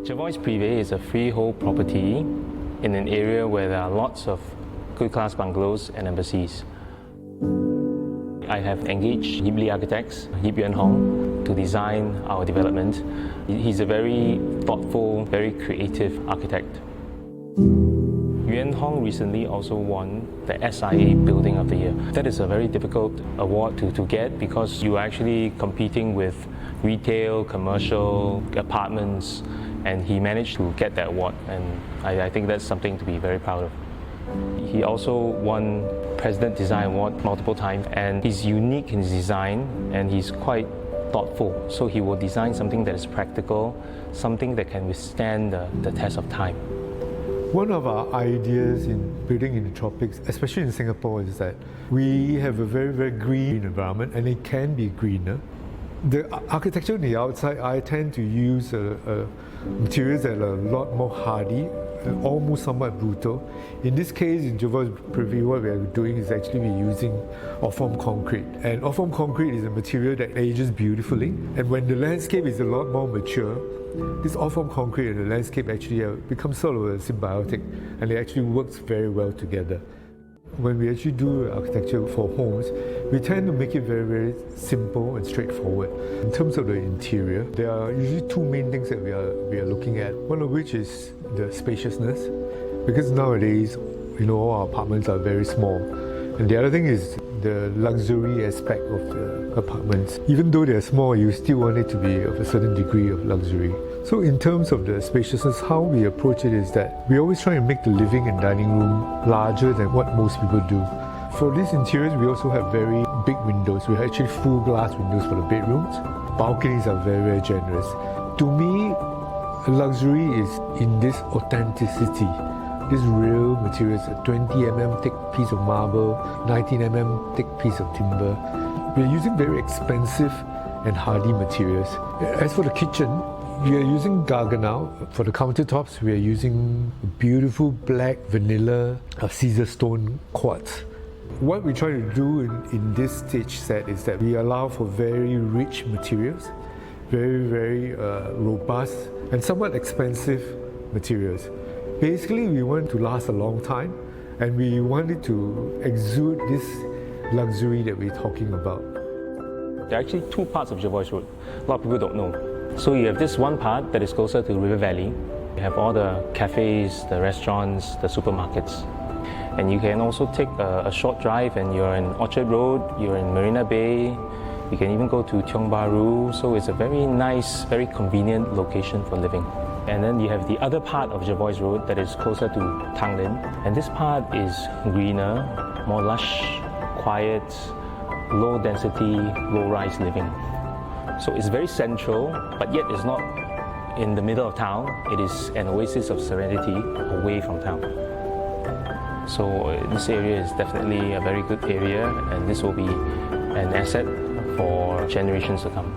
Jervois Prive is a freehold property in an area where there are lots of good class bungalows and embassies. I have engaged Ghibli architects, Yuen, to design our development. He's a very thoughtful, very creative architect. Yuen recently also won the SIA Building of the Year. That is a very difficult award to get because you are actually competing with retail, commercial, apartments, and he managed to get that award, and I think that's something to be very proud of. He also won President Design Award multiple times, and he's unique in his design and he's quite thoughtful. So he will design something that is practical, something that can withstand the test of time. One of our ideas in building in the tropics, especially in Singapore, is that we have a very, very green environment and it can be greener. The architecture on the outside, I tend to use materials that are a lot more hardy, almost somewhat brutal. In this case, in Jervois Prive, what we are doing is actually we're using off-form concrete. And off-form concrete is a material that ages beautifully. And when the landscape is a lot more mature, this off-form concrete and the landscape actually become sort of a symbiotic, and it actually works very well together. When we actually do architecture for homes, we tend to make it very, very simple and straightforward. In terms of the interior, there are usually two main things that we are looking at. One of which is the spaciousness, because nowadays, all our apartments are very small. And the other thing is the luxury aspect of the apartments. Even though they're small, you still want it to be of a certain degree of luxury. So in terms of the spaciousness, how we approach it is that we always try to make the living and dining room larger than what most people do. For these interiors, we also have very big windows. We have actually full glass windows for the bedrooms. Balconies are very, very generous. To me, luxury is in this authenticity. This real materials, a 20 mm thick piece of marble, 19 mm thick piece of timber. We're using very expensive and hardy materials. As for the kitchen, we are using Garganel. For the countertops, we are using beautiful black vanilla Caesar stone quartz. What we try to do in this stage set is that we allow for very rich materials, very, very robust and somewhat expensive materials. Basically, we want to last a long time, and we wanted to exude this luxury that we're talking about. There are actually two parts of Jervois Road. A lot of people don't know. So you have this one part that is closer to River Valley. You have all the cafes, the restaurants, the supermarkets. And you can also take a short drive and you're in Orchard Road, you're in Marina Bay. You can even go to Tiong Bahru. So it's a very nice, very convenient location for living. And then you have the other part of Jervois Road that is closer to Tanglin. And this part is greener, more lush, quiet, low density, low rise living. So it's very central, but yet it's not in the middle of town. It is an oasis of serenity away from town. So this area is definitely a very good area, and this will be an asset for generations to come.